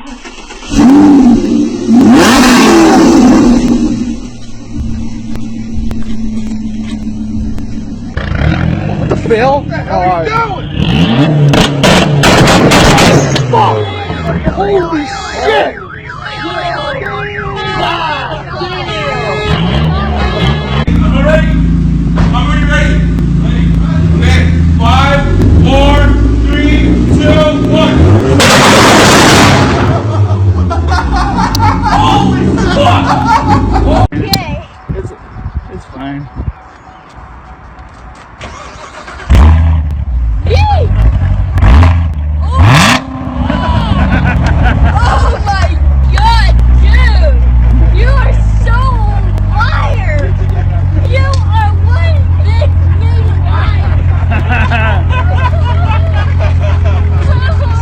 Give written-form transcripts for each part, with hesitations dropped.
What the Phil? What the hell are you doing? Fuck! Holy shit! Are we ready? Okay, 5, 4, 3, 2, 1. Holy fuck! Okay. It's fine. Oh my god, dude! You are so liar! You are one big liar!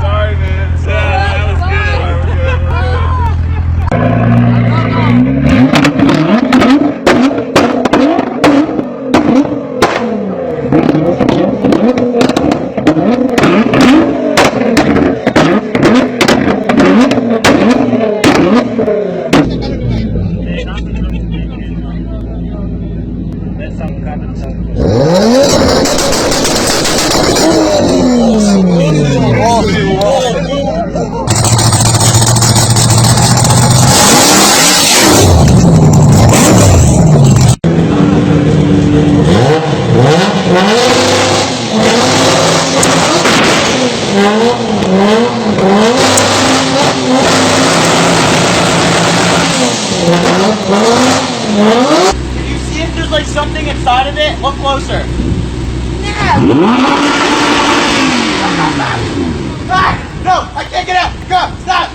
Sorry, man. That was If you see if there's like something inside of it, look closer. No, I can't get out. Go, stop.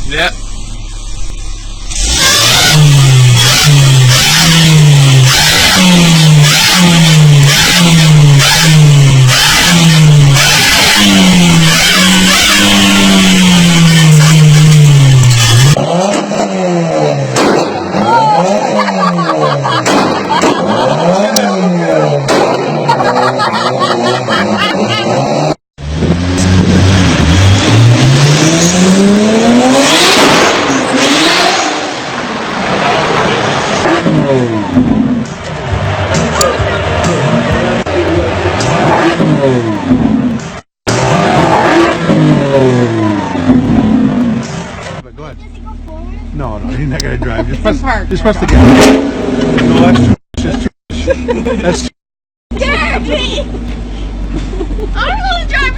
Yep. Go ahead. No, you're not gonna drive. Just press the gas. No, that's too much. That's too Gary! I don't want to drive